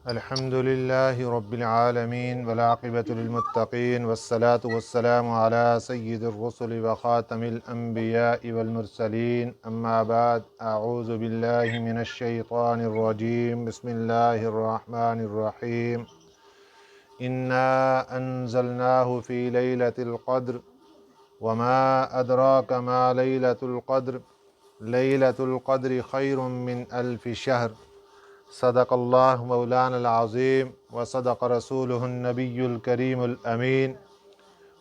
الحمد لله رب العالمين والعاقبة للمتقين والصلاة والسلام على سيد الرسل وخاتم الأنبياء والمرسلين أما بعد أعوذ بالله من الشيطان الرجيم بسم الله الرحمن الرحيم إنا أنزلناه في ليلة القدر وما أدراك ما ليلة القدر ليلة القدر خير من ألف شهر صدق اللہ مولانا العظیم وصدق رسولہ النبی الکریم الامین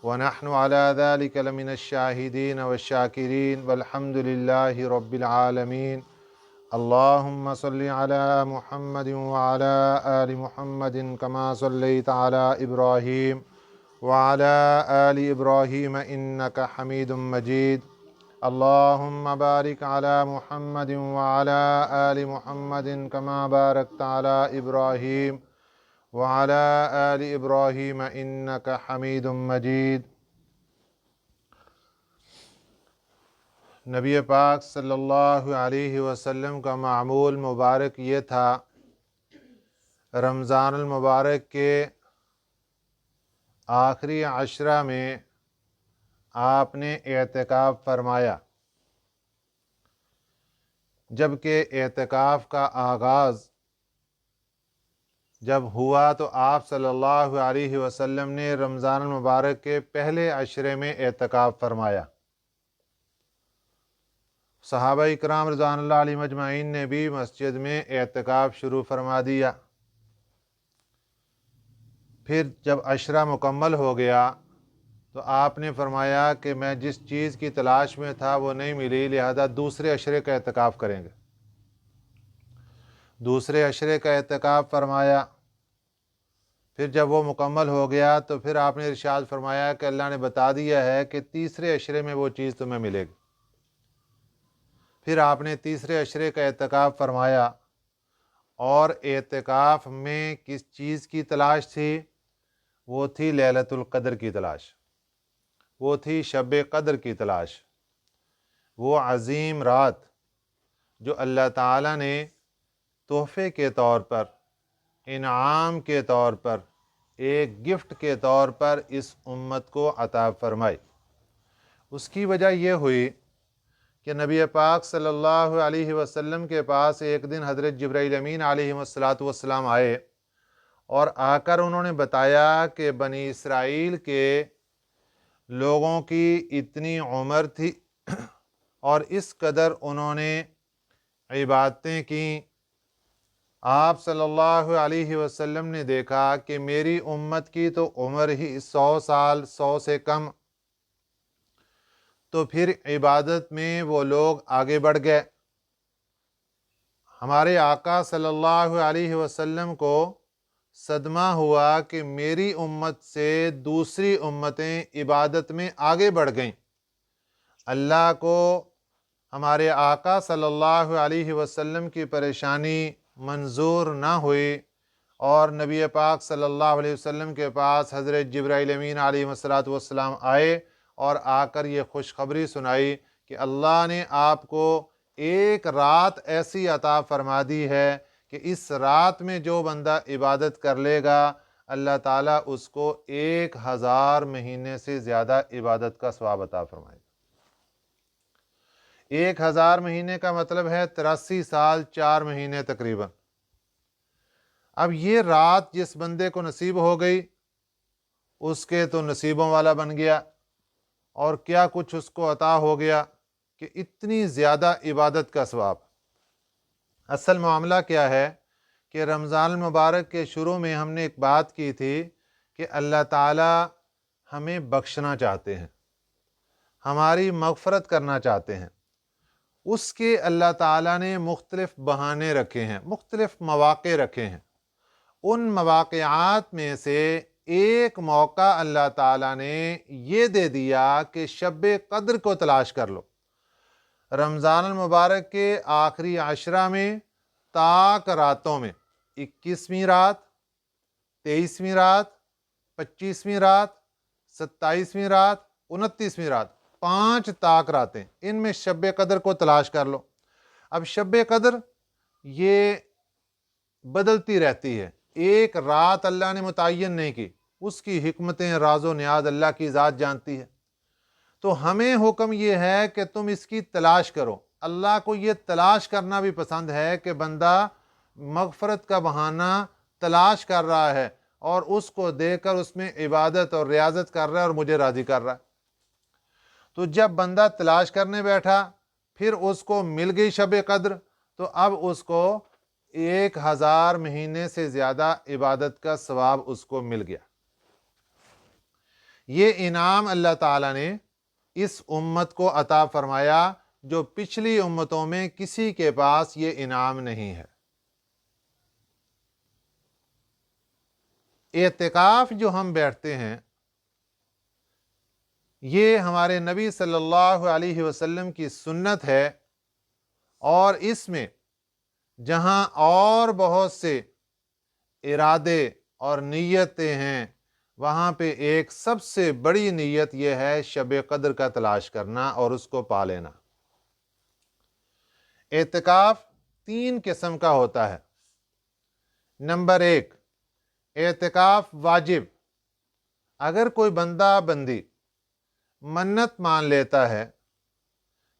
ونحن على ذلك لمن الشاہدین والشاکرین والحمد للہ رب العالمین اللہم صل علی محمد وعلى آل محمد كما صلیت علی ابراہیم وعلى آل ابراہیم انک حمید مجید اللہم بارک علی محمد وعلى آل محمد كما بارکت علی ابراہیم وعلى آل ابراہیم انک حمید مجید۔ نبی پاک صلی اللہ علیہ وسلم کا معمول مبارک یہ تھا، رمضان المبارک کے آخری عشرہ میں آپ نے اعتکاف فرمایا، جبکہ اعتکاف کا آغاز جب ہوا تو آپ صلی اللہ علیہ وسلم نے رمضان المبارک کے پہلے عشرے میں اعتکاف فرمایا۔ صحابہ اکرام رضوان اللہ علیہم اجمعین نے بھی مسجد میں اعتکاف شروع فرما دیا۔ پھر جب عشرہ مکمل ہو گیا تو آپ نے فرمایا کہ میں جس چیز کی تلاش میں تھا وہ نہیں ملی، لہذا دوسرے عشرے کا اعتکاف کریں گے۔ دوسرے عشرے کا اعتکاف فرمایا۔ پھر جب وہ مکمل ہو گیا تو پھر آپ نے ارشاد فرمایا کہ اللہ نے بتا دیا ہے کہ تیسرے عشرے میں وہ چیز تمہیں ملے گی۔ پھر آپ نے تیسرے عشرے کا اعتکاف فرمایا، اور اعتکاف میں کس چیز کی تلاش تھی؟ وہ تھی لیلۃ القدر کی تلاش، وہ تھی شب قدر کی تلاش، وہ عظیم رات جو اللہ تعالیٰ نے تحفے کے طور پر، انعام کے طور پر، ایک گفٹ کے طور پر اس امت کو عطا فرمائی۔ اس کی وجہ یہ ہوئی کہ نبی پاک صلی اللہ علیہ وسلم کے پاس ایک دن حضرت جبرائیل امین علیہ السلام آئے، اور آ کر انہوں نے بتایا کہ بنی اسرائیل کے لوگوں کی اتنی عمر تھی اور اس قدر انہوں نے عبادتیں کیں۔ آپ صلی اللہ علیہ وسلم نے دیکھا کہ میری امت کی تو عمر ہی 100 سال، 100 سے کم، تو پھر عبادت میں وہ لوگ آگے بڑھ گئے۔ ہمارے آقا صلی اللہ علیہ وسلم کو صدمہ ہوا کہ میری امت سے دوسری امتیں عبادت میں آگے بڑھ گئیں۔ اللہ کو ہمارے آقا صلی اللہ علیہ وسلم کی پریشانی منظور نہ ہوئی، اور نبی پاک صلی اللہ علیہ وسلم کے پاس حضرت جبرائیل امین علیہ السلام آئے اور آ کر یہ خوشخبری سنائی کہ اللہ نے آپ کو ایک رات ایسی عطا فرما دی ہے کہ اس رات میں جو بندہ عبادت کر لے گا اللہ تعالیٰ اس کو 1000 مہینے سے زیادہ عبادت کا ثواب عطا فرمائے گا۔ 1000 مہینے کا مطلب ہے 83 سال 4 مہینے تقریباً۔ اب یہ رات جس بندے کو نصیب ہو گئی اس کے تو نصیبوں والا بن گیا، اور کیا کچھ اس کو عطا ہو گیا کہ اتنی زیادہ عبادت کا ثواب۔ اصل معاملہ کیا ہے کہ رمضان المبارک کے شروع میں ہم نے ایک بات کی تھی کہ اللہ تعالیٰ ہمیں بخشنا چاہتے ہیں، ہماری مغفرت کرنا چاہتے ہیں۔ اس کے اللہ تعالیٰ نے مختلف بہانے رکھے ہیں، مختلف مواقع رکھے ہیں۔ ان مواقعات میں سے ایک موقع اللہ تعالیٰ نے یہ دے دیا کہ شب قدر کو تلاش کر لو۔ رمضان المبارک کے آخری عشرہ میں تاک راتوں میں 21ویں رات، 23ویں رات، 25ویں رات، 27ویں رات، 29ویں رات، 5 تاک راتیں، ان میں شب قدر کو تلاش کر لو۔ اب شب قدر یہ بدلتی رہتی ہے، ایک رات اللہ نے متعین نہیں کی، اس کی حکمتیں راز و نیاز اللہ کی ذات جانتی ہے۔ تو ہمیں حکم یہ ہے کہ تم اس کی تلاش کرو۔ اللہ کو یہ تلاش کرنا بھی پسند ہے کہ بندہ مغفرت کا بہانہ تلاش کر رہا ہے اور اس کو دے کر اس میں عبادت اور ریاضت کر رہا ہے اور مجھے راضی کر رہا ہے۔ تو جب بندہ تلاش کرنے بیٹھا، پھر اس کو مل گئی شب قدر، تو اب اس کو 1000 مہینے سے زیادہ عبادت کا ثواب اس کو مل گیا۔ یہ انعام اللہ تعالیٰ نے اس امت کو عطا فرمایا جو پچھلی امتوں میں کسی کے پاس یہ انعام نہیں ہے۔ اعتکاف جو ہم بیٹھتے ہیں، یہ ہمارے نبی صلی اللہ علیہ وسلم کی سنت ہے، اور اس میں جہاں اور بہت سے ارادے اور نیتیں ہیں، وہاں پہ ایک سب سے بڑی نیت یہ ہے شب قدر کا تلاش کرنا اور اس کو پا لینا۔ اعتکاف 3 قسم کا ہوتا ہے۔ نمبر 1، اعتکاف واجب۔ اگر کوئی بندہ بندی منت مان لیتا ہے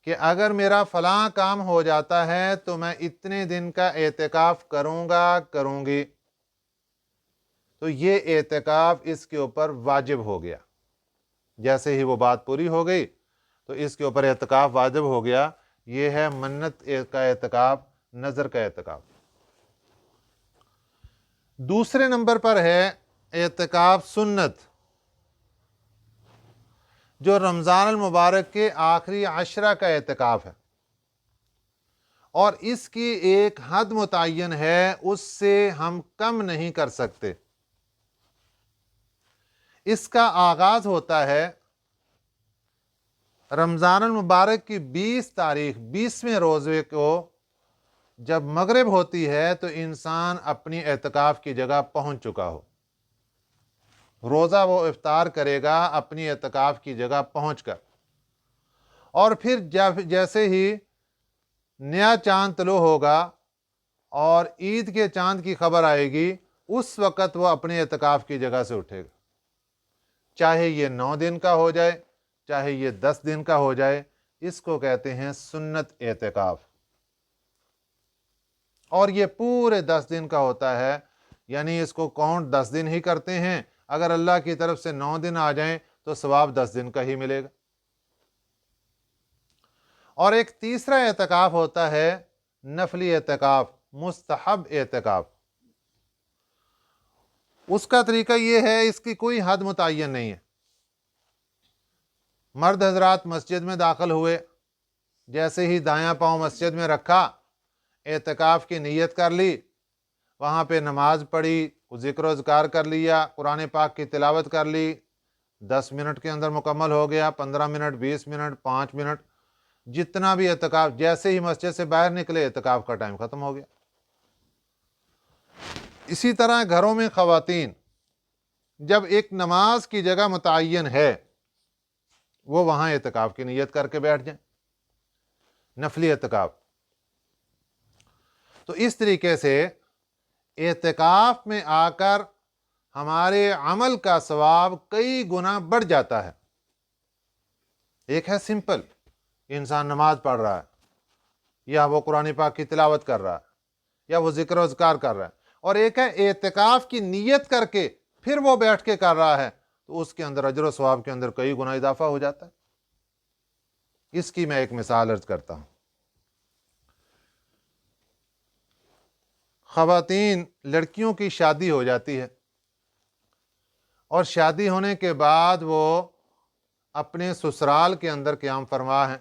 کہ اگر میرا فلاں کام ہو جاتا ہے تو میں اتنے دن کا اعتکاف کروں گی، تو یہ اعتکاف اس کے اوپر واجب ہو گیا۔ جیسے ہی وہ بات پوری ہو گئی تو اس کے اوپر اعتکاف واجب ہو گیا۔ یہ ہے منت کا اعتکاف، نظر کا اعتکاف۔ دوسرے نمبر پر ہے اعتکاف سنت، جو رمضان المبارک کے آخری 10 کا اعتکاف ہے، اور اس کی ایک حد متعین ہے، اس سے ہم کم نہیں کر سکتے۔ اس کا آغاز ہوتا ہے رمضان المبارک کی 20 تاریخ، 20ویں روزے کو جب مغرب ہوتی ہے تو انسان اپنی اعتکاف کی جگہ پہنچ چکا ہو۔ روزہ وہ افطار کرے گا اپنی اعتکاف کی جگہ پہنچ کر، اور پھر جیسے ہی نیا چاند طلوع ہوگا اور عید کے چاند کی خبر آئے گی، اس وقت وہ اپنے اعتکاف کی جگہ سے اٹھے گا، چاہے یہ 9 دن کا ہو جائے، چاہے یہ 10 دن کا ہو جائے۔ اس کو کہتے ہیں سنت اعتکاف، اور یہ پورے 10 دن کا ہوتا ہے، یعنی اس کو کاؤنٹ 10 دن ہی کرتے ہیں۔ اگر اللہ کی طرف سے 9 دن آ جائیں تو ثواب 10 دن کا ہی ملے گا۔ اور ایک تیسرا اعتکاف ہوتا ہے نفلی اعتکاف، مستحب اعتکاف۔ اس کا طریقہ یہ ہے، اس کی کوئی حد متعین نہیں ہے۔ مرد حضرات مسجد میں داخل ہوئے، جیسے ہی دایاں پاؤں مسجد میں رکھا، اعتکاف کی نیت کر لی، وہاں پہ نماز پڑھی، ذکر و اذکار کر لیا، قرآن پاک کی تلاوت کر لی، 10 منٹ کے اندر مکمل ہو گیا، 15 منٹ، 20 منٹ، 5 منٹ، جتنا بھی اعتکاف، جیسے ہی مسجد سے باہر نکلے اعتکاف کا ٹائم ختم ہو گیا۔ اسی طرح گھروں میں خواتین جب ایک نماز کی جگہ متعین ہے، وہ وہاں اعتکاف کی نیت کر کے بیٹھ جائیں، نفلی اعتکاف۔ تو اس طریقے سے اعتکاف میں آ کر ہمارے عمل کا ثواب کئی گنا بڑھ جاتا ہے۔ ایک ہے سمپل، انسان نماز پڑھ رہا ہے، یا وہ قرآن پاک کی تلاوت کر رہا ہے، یا وہ ذکر و اذکار کر رہا ہے، اور ایک ہے اعتکاف کی نیت کر کے پھر وہ بیٹھ کے کر رہا ہے، تو اس کے اندر اجر و ثواب کے اندر کئی گنا اضافہ ہو جاتا ہے۔ اس کی میں ایک مثال عرض کرتا ہوں۔ خواتین، لڑکیوں کی شادی ہو جاتی ہے، اور شادی ہونے کے بعد وہ اپنے سسرال کے اندر قیام فرما ہیں۔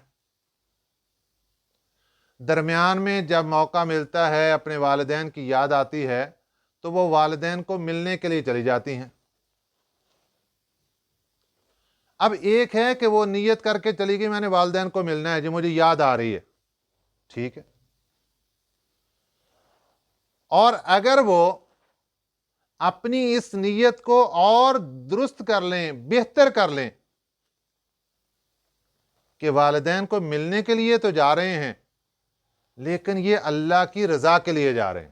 درمیان میں جب موقع ملتا ہے، اپنے والدین کی یاد آتی ہے، تو وہ والدین کو ملنے کے لیے چلی جاتی ہیں۔ اب ایک ہے کہ وہ نیت کر کے چلی گئی، میں نے والدین کو ملنا ہے جی، مجھے یاد آ رہی ہے، ٹھیک ہے۔ اور اگر وہ اپنی اس نیت کو اور درست کر لیں، بہتر کر لیں، کہ والدین کو ملنے کے لیے تو جا رہے ہیں لیکن یہ اللہ کی رضا کے لیے جا رہے ہیں،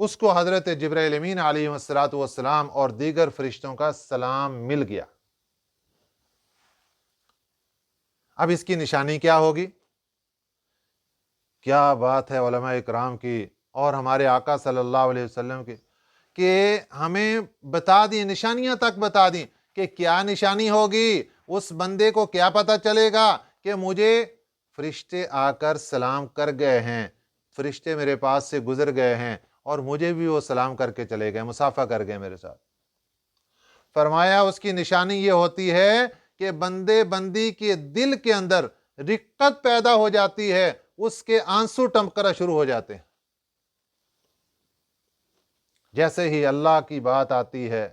اس کو حضرت جبرائیل امین علیہ الصلوۃ والسلام اور دیگر فرشتوں کا سلام مل گیا۔ اب اس کی نشانی کیا ہوگی؟ کیا بات ہے علماء اکرام کی اور ہمارے آقا صلی اللہ علیہ وسلم کی کہ ہمیں بتا دی، نشانیاں تک بتا دیں کہ کیا نشانی ہوگی، اس بندے کو کیا پتہ چلے گا کہ مجھے فرشتے آ کر سلام کر گئے ہیں، فرشتے میرے پاس سے گزر گئے ہیں اور مجھے بھی وہ سلام کر کے چلے گئے، مصافحہ کر گئے میرے ساتھ۔ فرمایا اس کی نشانی یہ ہوتی ہے کہ بندے بندی کے دل کے اندر رقت پیدا ہو جاتی ہے، اس کے آنسو ٹپکنا شروع ہو جاتے ہیں۔ جیسے ہی اللہ کی بات آتی ہے،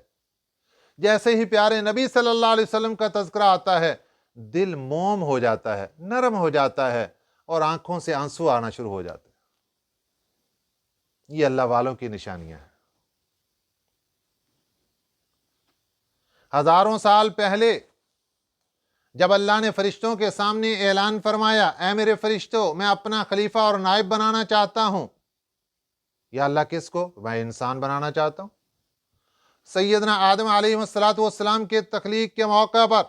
جیسے ہی پیارے نبی صلی اللہ علیہ وسلم کا تذکرہ آتا ہے، دل موم ہو جاتا ہے، نرم ہو جاتا ہے اور آنکھوں سے آنسو آنا شروع ہو جاتے ہیں۔ یہ اللہ والوں کی نشانیاں ہیں۔ ہزاروں سال پہلے جب اللہ نے فرشتوں کے سامنے اعلان فرمایا، اے میرے فرشتوں، میں اپنا خلیفہ اور نائب بنانا چاہتا ہوں۔ یا اللہ کس کو؟ میں انسان بنانا چاہتا ہوں۔ سیدنا آدم علیہ السلام کے تخلیق کے موقع پر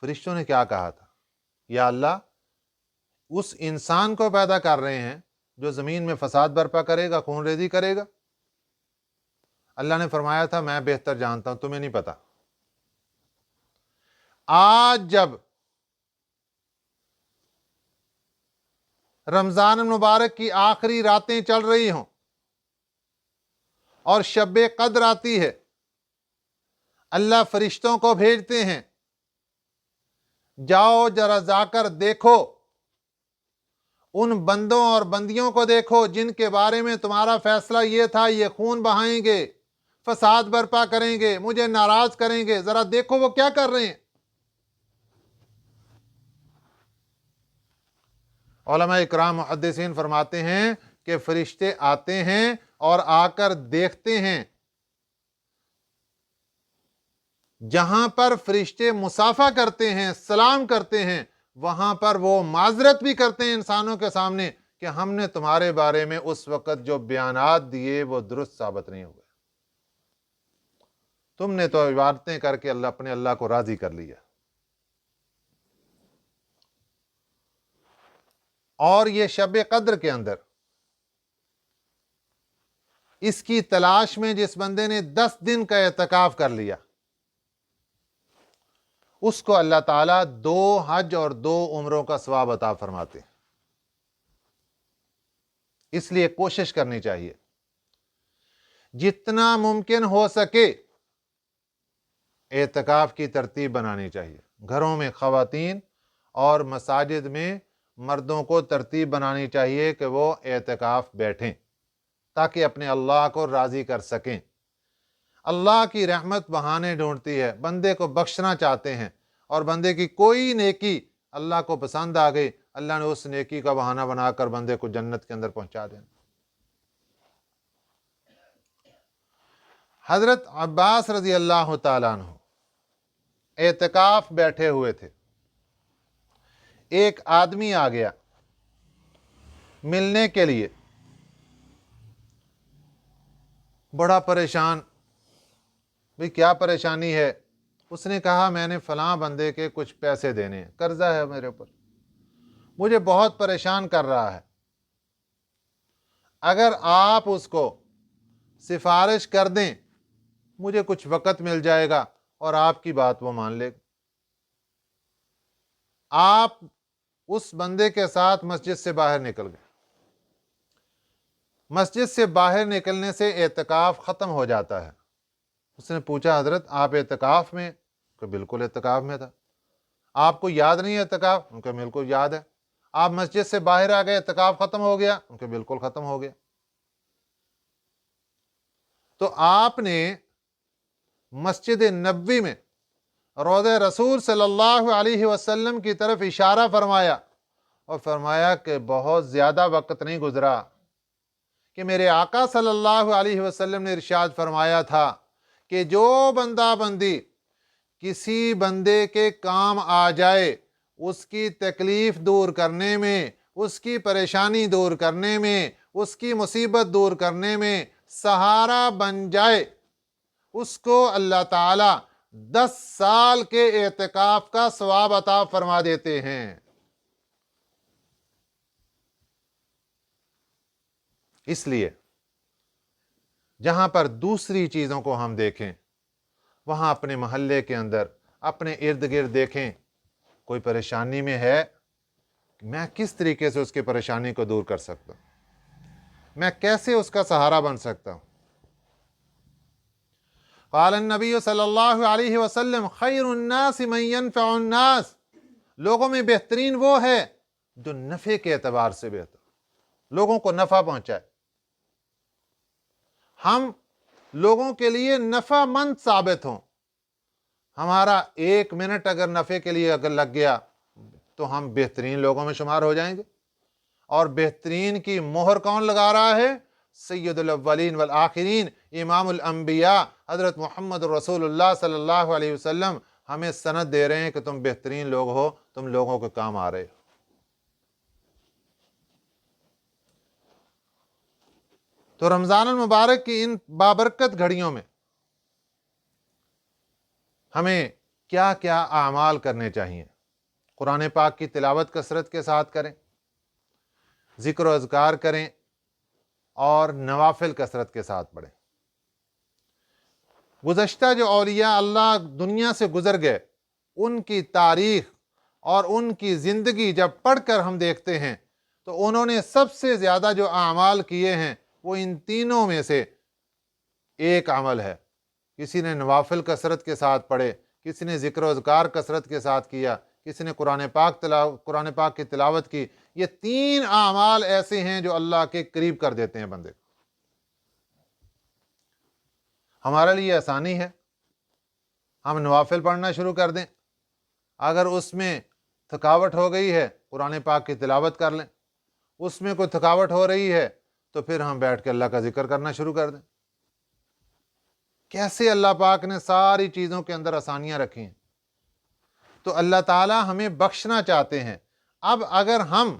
فرشتوں نے کیا کہا تھا؟ یا اللہ، اس انسان کو پیدا کر رہے ہیں جو زمین میں فساد برپا کرے گا، خون ریزی کرے گا۔ اللہ نے فرمایا تھا میں بہتر جانتا ہوں، تمہیں نہیں پتا۔ آج جب رمضان مبارک کی آخری راتیں چل رہی ہوں اور شب قدر آتی ہے، اللہ فرشتوں کو بھیجتے ہیں، جاؤ ذرا جا کر دیکھو، ان بندوں اور بندیوں کو دیکھو جن کے بارے میں تمہارا فیصلہ یہ تھا یہ خون بہائیں گے، فساد برپا کریں گے، مجھے ناراض کریں گے، ذرا دیکھو وہ کیا کر رہے ہیں۔ علماء اکرام محدثین فرماتے ہیں کہ فرشتے آتے ہیں اور آ کر دیکھتے ہیں، جہاں پر فرشتے مصافحہ کرتے ہیں، سلام کرتے ہیں، وہاں پر وہ معذرت بھی کرتے ہیں انسانوں کے سامنے کہ ہم نے تمہارے بارے میں اس وقت جو بیانات دیے وہ درست ثابت نہیں ہوئے، تم نے تو عبادتیں کر کے اپنے اللہ کو راضی کر لیا۔ اور یہ شب قدر کے اندر اس کی تلاش میں جس بندے نے 10 دن کا اعتکاف کر لیا، اس کو اللہ تعالیٰ 2 حج اور 2 عمروں کا ثواب عطا فرماتے ہیں۔ اس لیے کوشش کرنی چاہیے جتنا ممکن ہو سکے اعتکاف کی ترتیب بنانی چاہیے۔ گھروں میں خواتین اور مساجد میں مردوں کو ترتیب بنانی چاہیے کہ وہ اعتکاف بیٹھیں تاکہ اپنے اللہ کو راضی کر سکیں۔ اللہ کی رحمت بہانے ڈھونڈتی ہے، بندے کو بخشنا چاہتے ہیں، اور بندے کی کوئی نیکی اللہ کو پسند آ گئی، اللہ نے اس نیکی کا بہانہ بنا کر بندے کو جنت کے اندر پہنچا دینا۔ حضرت عباس رضی اللہ تعالیٰ عنہ اعتکاف بیٹھے ہوئے تھے، ایک آدمی آ گیا ملنے کے لیے، بڑا پریشان، بھئی کیا پریشانی ہے؟ اس نے کہا میں نے فلاں بندے کے کچھ پیسے دینے ہیں، قرضہ ہے میرے اوپر، مجھے بہت پریشان کر رہا ہے، اگر آپ اس کو سفارش کر دیں مجھے کچھ وقت مل جائے گا اور آپ کی بات وہ مان لے گا۔ آپ اس بندے کے ساتھ مسجد سے باہر نکل گئے۔ مسجد سے باہر نکلنے سے اعتکاف ختم ہو جاتا ہے۔ اس نے پوچھا حضرت آپ اعتکاف میں؟ کہ بالکل اعتکاف میں تھا۔ آپ کو یاد نہیں ہے اعتکاف؟ ان کا بالکل یاد ہے۔ آپ مسجد سے باہر آ گئے، اعتکاف ختم ہو گیا؟ ان کے بالکل ختم ہو گیا۔ تو آپ نے مسجد نبوی میں روضہ رسول صلی اللہ علیہ وسلم کی طرف اشارہ فرمایا اور فرمایا کہ بہت زیادہ وقت نہیں گزرا کہ میرے آقا صلی اللہ علیہ وسلم نے ارشاد فرمایا تھا کہ جو بندہ بندی کسی بندے کے کام آ جائے، اس کی تکلیف دور کرنے میں، اس کی پریشانی دور کرنے میں، اس کی مصیبت دور کرنے میں سہارا بن جائے، اس کو اللہ تعالیٰ 10 سال کے اعتکاف کا ثواب عطا فرما دیتے ہیں۔ اس لیے جہاں پر دوسری چیزوں کو ہم دیکھیں، وہاں اپنے محلے کے اندر، اپنے ارد گرد دیکھیں، کوئی پریشانی میں ہے، میں کس طریقے سے اس کی پریشانی کو دور کر سکتا ہوں، میں کیسے اس کا سہارا بن سکتا ہوں۔ قال النبی صلی اللہ علیہ وسلم خیر الناس من ينفع الناس، لوگوں میں بہترین وہ ہے جو نفع کے اعتبار سے بہتر، لوگوں کو نفع پہنچائے۔ ہم لوگوں کے لیے نفع مند ثابت ہوں، ہمارا 1 منٹ اگر نفع کے لیے اگر لگ گیا تو ہم بہترین لوگوں میں شمار ہو جائیں گے۔ اور بہترین کی مہر کون لگا رہا ہے؟ سید الاولین والآخرین، امام الانبیاء حضرت محمد رسول اللہ صلی اللہ علیہ وسلم ہمیں سند دے رہے ہیں کہ تم بہترین لوگ ہو، تم لوگوں کے کام آ رہے ہو۔ تو رمضان المبارک کی ان بابرکت گھڑیوں میں ہمیں کیا کیا اعمال کرنے چاہیے؟ قرآن پاک کی تلاوت کثرت کے ساتھ کریں، ذکر و اذکار کریں، اور نوافل کثرت کے ساتھ پڑھیں۔ گزشتہ جو اولیاء اللہ دنیا سے گزر گئے، ان کی تاریخ اور ان کی زندگی جب پڑھ کر ہم دیکھتے ہیں تو انہوں نے سب سے زیادہ جو اعمال کیے ہیں وہ ان تینوں میں سے ایک عمل ہے۔ کسی نے نوافل کثرت کے ساتھ پڑھے، کسی نے ذکر و اذکار کثرت کے ساتھ کیا، کسی نے قرآن پاک کی تلاوت کی۔ یہ 3 اعمال ایسے ہیں جو اللہ کے قریب کر دیتے ہیں بندے کو۔ ہمارے لیے آسانی ہے، ہم نوافل پڑھنا شروع کر دیں، اگر اس میں تھکاوٹ ہو گئی ہے قرآن پاک کی تلاوت کر لیں، اس میں کوئی تھکاوٹ ہو رہی ہے تو پھر ہم بیٹھ کے اللہ کا ذکر کرنا شروع کر دیں۔ کیسے اللہ پاک نے ساری چیزوں کے اندر آسانیاں رکھی ہیں۔ تو اللہ تعالیٰ ہمیں بخشنا چاہتے ہیں۔ اب اگر ہم،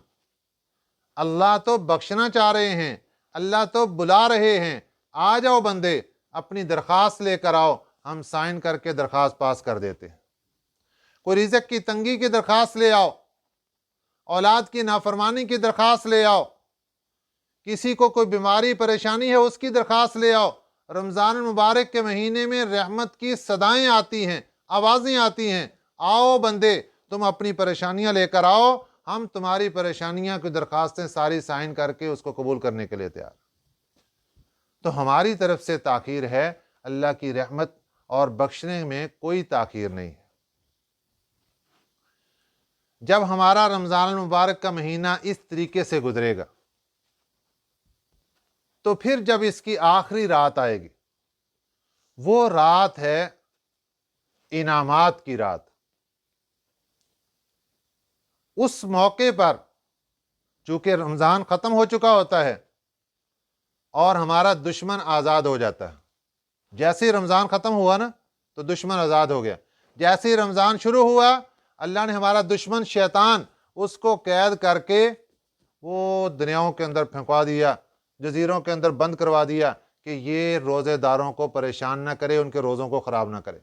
اللہ تو بخشنا چاہ رہے ہیں، اللہ تو بلا رہے ہیں، آ جاؤ بندے اپنی درخواست لے کر آؤ، ہم سائن کر کے درخواست پاس کر دیتے ہیں۔ کوئی رزق کی تنگی کی درخواست لے آؤ، اولاد کی نافرمانی کی درخواست لے آؤ، کسی کو کوئی بیماری پریشانی ہے اس کی درخواست لے آؤ۔ رمضان المبارک کے مہینے میں رحمت کی صدائیں آتی ہیں، آوازیں آتی ہیں، آؤ بندے تم اپنی پریشانیاں لے کر آؤ، ہم تمہاری پریشانیاں کی درخواستیں ساری سائن کر کے اس کو قبول کرنے کے لیے تیار۔ تو ہماری طرف سے تاخیر ہے، اللہ کی رحمت اور بخشنے میں کوئی تاخیر نہیں ہے۔ جب ہمارا رمضان المبارک کا مہینہ اس طریقے سے گزرے گا تو پھر جب اس کی آخری رات آئے گی، وہ رات ہے انعامات کی رات۔ اس موقع پر چونکہ رمضان ختم ہو چکا ہوتا ہے اور ہمارا دشمن آزاد ہو جاتا ہے۔ جیسے ہی رمضان ختم ہوا نا تو دشمن آزاد ہو گیا، جیسے ہی رمضان شروع ہوا اللہ نے ہمارا دشمن شیطان اس کو قید کر کے وہ دریاؤں کے اندر پھینکوا دیا، جزیروں کے اندر بند کروا دیا کہ یہ روزے داروں کو پریشان نہ کرے، ان کے روزوں کو خراب نہ کرے۔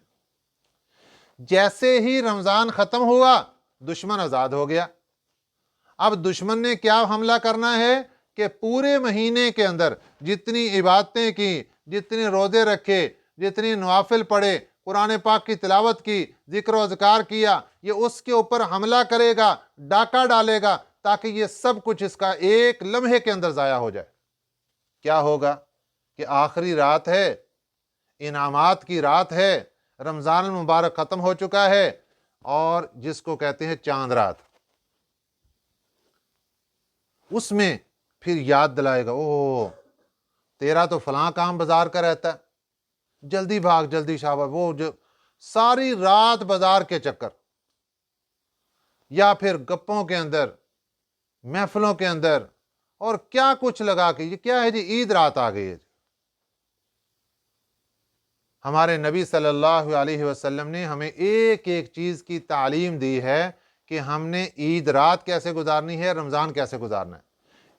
جیسے ہی رمضان ختم ہوا دشمن آزاد ہو گیا۔ اب دشمن نے کیا حملہ کرنا ہے کہ پورے مہینے کے اندر جتنی عبادتیں کی، جتنے روزے رکھے، جتنی نوافل پڑھے، قرآن پاک کی تلاوت کی، ذکر و اذکار کیا، یہ اس کے اوپر حملہ کرے گا، ڈاکہ ڈالے گا تاکہ یہ سب کچھ اس کا ایک لمحے کے اندر ضائع ہو جائے۔ کیا ہوگا کہ آخری رات ہے، انعامات کی رات ہے، رمضان المبارک ختم ہو چکا ہے، اور جس کو کہتے ہیں چاند رات، اس میں پھر یاد دلائے گا، او تیرا تو فلاں کام بازار کا رہتا ہے، جلدی بھاگ، جلدی شاباش، وہ جو ساری رات بازار کے چکر، یا پھر گپوں کے اندر، محفلوں کے اندر، اور کیا کچھ لگا کے، یہ کیا ہے جی، عید رات آ گئی ہے۔ ہمارے نبی صلی اللہ علیہ وسلم نے ہمیں ایک ایک چیز کی تعلیم دی ہے کہ ہم نے عید رات کیسے گزارنی ہے، رمضان کیسے گزارنا ہے۔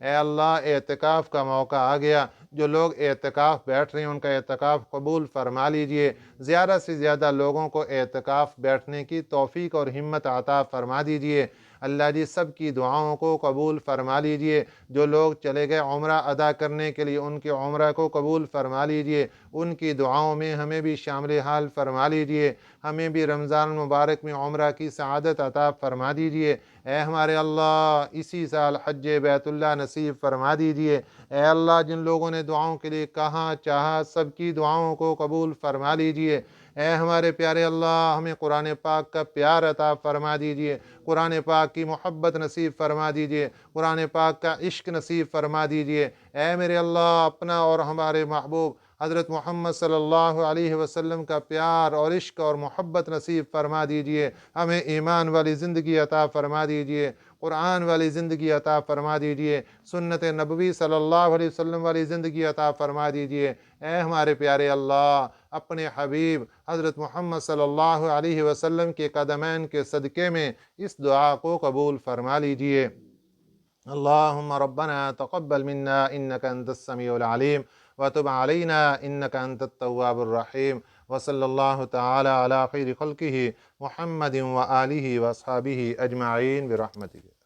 اے اللہ اعتکاف کا موقع آ گیا، جو لوگ اعتکاف بیٹھ رہے ہیں ان کا اعتکاف قبول فرما لیجئے، زیادہ سے زیادہ لوگوں کو اعتکاف بیٹھنے کی توفیق اور ہمت عطا فرما دیجئے۔ اللہ جی سب کی دعاؤں کو قبول فرما لیجئے، جو لوگ چلے گئے عمرہ ادا کرنے کے لیے ان کی عمرہ کو قبول فرما لیجئے، ان کی دعاؤں میں ہمیں بھی شامل حال فرما لیجئے، ہمیں بھی رمضان مبارک میں عمرہ کی سعادت عطا فرما دیجئے۔ اے ہمارے اللہ اسی سال حج بیت اللہ نصیب فرما دیجئے۔ اے اللہ جن لوگوں نے دعاؤں کے لیے کہا چاہا سب کی دعاؤں کو قبول فرما لیجئے۔ اے ہمارے پیارے اللہ ہمیں قرآن پاک کا پیار عطا فرما دیجئے، قرآن پاک کی محبت نصیب فرما دیجئے، قرآن پاک کا عشق نصیب فرما دیجئے۔ اے میرے اللہ اپنا اور ہمارے محبوب حضرت محمد صلی اللہ علیہ وسلم کا پیار اور عشق اور محبت نصیب فرما دیجئے، ہمیں ایمان والی زندگی عطا فرما دیجئے، قرآن والی زندگی عطا فرما دیجئے، سنت نبوی صلی اللہ علیہ وسلم والی زندگی عطا فرما دیجئے۔ اے ہمارے پیارے اللہ اپنے حبیب حضرت محمد صلی اللہ علیہ وسلم کے قدمین کے صدقے میں اس دعا کو قبول فرما لیجئے۔ اللهم ربنا تقبل منا إنك أنت السميع العليم وتب علينا إنك أنت التواب الرحيم وصلى الله تعالى على خير خلقه محمد وآله وأصحابه أجمعين برحمتك